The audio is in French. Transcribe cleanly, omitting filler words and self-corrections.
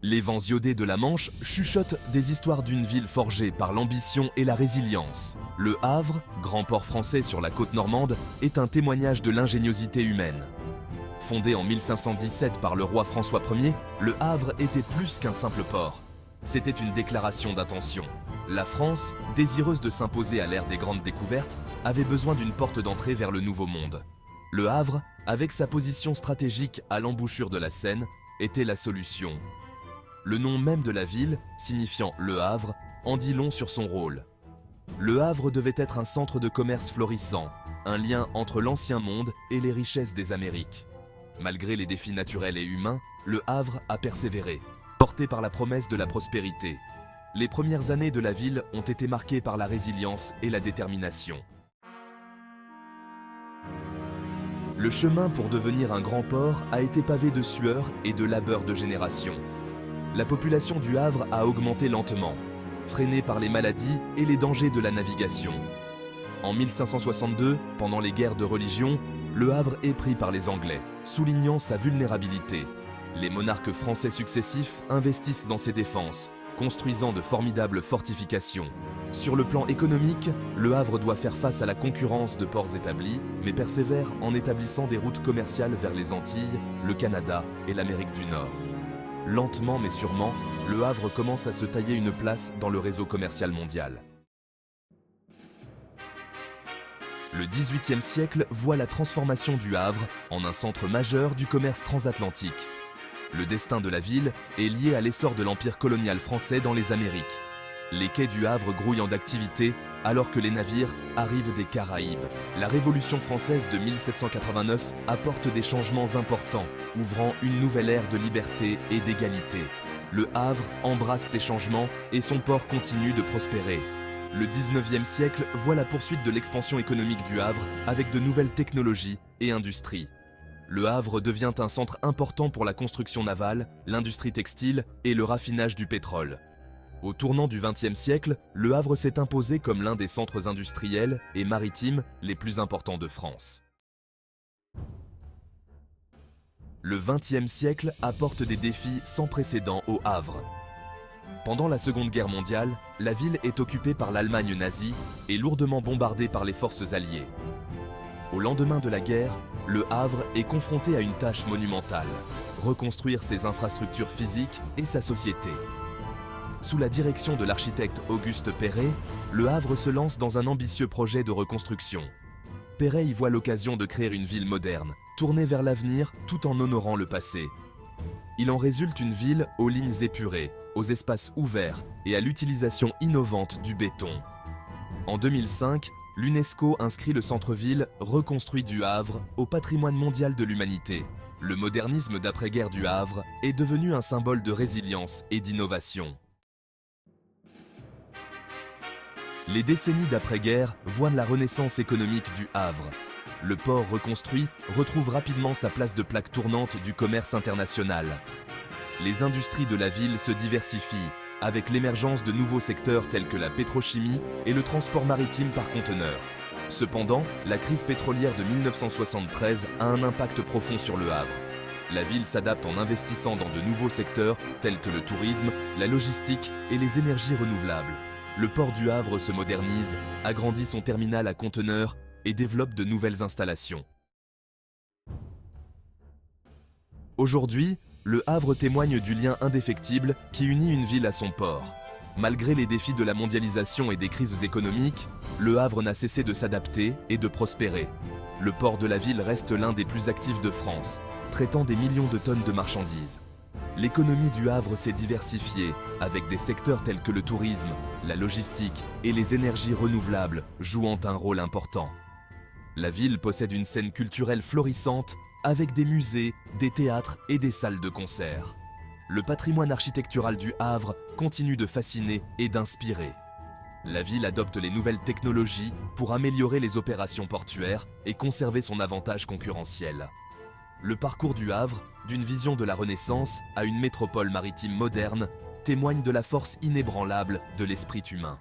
Les vents iodés de la Manche chuchotent des histoires d'une ville forgée par l'ambition et la résilience. Le Havre, grand port français sur la côte normande, est un témoignage de l'ingéniosité humaine. Fondé en 1517 par le roi François Ier, le Havre était plus qu'un simple port. C'était une déclaration d'intention. La France, désireuse de s'imposer à l'ère des grandes découvertes, avait besoin d'une porte d'entrée vers le Nouveau Monde. Le Havre, avec sa position stratégique à l'embouchure de la Seine, était la solution. Le nom même de la ville, signifiant Le Havre, en dit long sur son rôle. Le Havre devait être un centre de commerce florissant, un lien entre l'ancien monde et les richesses des Amériques. Malgré les défis naturels et humains, le Havre a persévéré, porté par la promesse de la prospérité. Les premières années de la ville ont été marquées par la résilience et la détermination. Le chemin pour devenir un grand port a été pavé de sueur et de labeur de générations. La population du Havre a augmenté lentement, freinée par les maladies et les dangers de la navigation. En 1562, pendant les guerres de religion, le Havre est pris par les Anglais, soulignant sa vulnérabilité. Les monarques français successifs investissent dans ses défenses, construisant de formidables fortifications. Sur le plan économique, le Havre doit faire face à la concurrence de ports établis, mais persévère en établissant des routes commerciales vers les Antilles, le Canada et l'Amérique du Nord. Lentement mais sûrement, le Havre commence à se tailler une place dans le réseau commercial mondial. Le XVIIIe siècle voit la transformation du Havre en un centre majeur du commerce transatlantique. Le destin de la ville est lié à l'essor de l'empire colonial français dans les Amériques. Les quais du Havre grouillent d'activité alors que les navires arrivent des Caraïbes. La Révolution française de 1789 apporte des changements importants, ouvrant une nouvelle ère de liberté et d'égalité. Le Havre embrasse ces changements et son port continue de prospérer. Le 19e siècle voit la poursuite de l'expansion économique du Havre avec de nouvelles technologies et industries. Le Havre devient un centre important pour la construction navale, l'industrie textile et le raffinage du pétrole. Au tournant du XXe siècle, le Havre s'est imposé comme l'un des centres industriels et maritimes les plus importants de France. Le XXe siècle apporte des défis sans précédent au Havre. Pendant la Seconde Guerre mondiale, la ville est occupée par l'Allemagne nazie et lourdement bombardée par les forces alliées. Au lendemain de la guerre, le Havre est confronté à une tâche monumentale, reconstruire ses infrastructures physiques et sa société. Sous la direction de l'architecte Auguste Perret, le Havre se lance dans un ambitieux projet de reconstruction. Perret y voit l'occasion de créer une ville moderne, tournée vers l'avenir tout en honorant le passé. Il en résulte une ville aux lignes épurées, aux espaces ouverts et à l'utilisation innovante du béton. En 2005, l'UNESCO inscrit le centre-ville reconstruit du Havre au patrimoine mondial de l'humanité. Le modernisme d'après-guerre du Havre est devenu un symbole de résilience et d'innovation. Les décennies d'après-guerre voient la renaissance économique du Havre. Le port reconstruit retrouve rapidement sa place de plaque tournante du commerce international. Les industries de la ville se diversifient, avec l'émergence de nouveaux secteurs tels que la pétrochimie et le transport maritime par conteneurs. Cependant, la crise pétrolière de 1973 a un impact profond sur le Havre. La ville s'adapte en investissant dans de nouveaux secteurs tels que le tourisme, la logistique et les énergies renouvelables. Le port du Havre se modernise, agrandit son terminal à conteneurs et développe de nouvelles installations. Aujourd'hui, le Havre témoigne du lien indéfectible qui unit une ville à son port. Malgré les défis de la mondialisation et des crises économiques, le Havre n'a cessé de s'adapter et de prospérer. Le port de la ville reste l'un des plus actifs de France, traitant des millions de tonnes de marchandises. L'économie du Havre s'est diversifiée, avec des secteurs tels que le tourisme, la logistique et les énergies renouvelables jouant un rôle important. La ville possède une scène culturelle florissante, avec des musées, des théâtres et des salles de concert. Le patrimoine architectural du Havre continue de fasciner et d'inspirer. La ville adopte les nouvelles technologies pour améliorer les opérations portuaires et conserver son avantage concurrentiel. Le parcours du Havre, d'une vision de la Renaissance à une métropole maritime moderne, témoigne de la force inébranlable de l'esprit humain.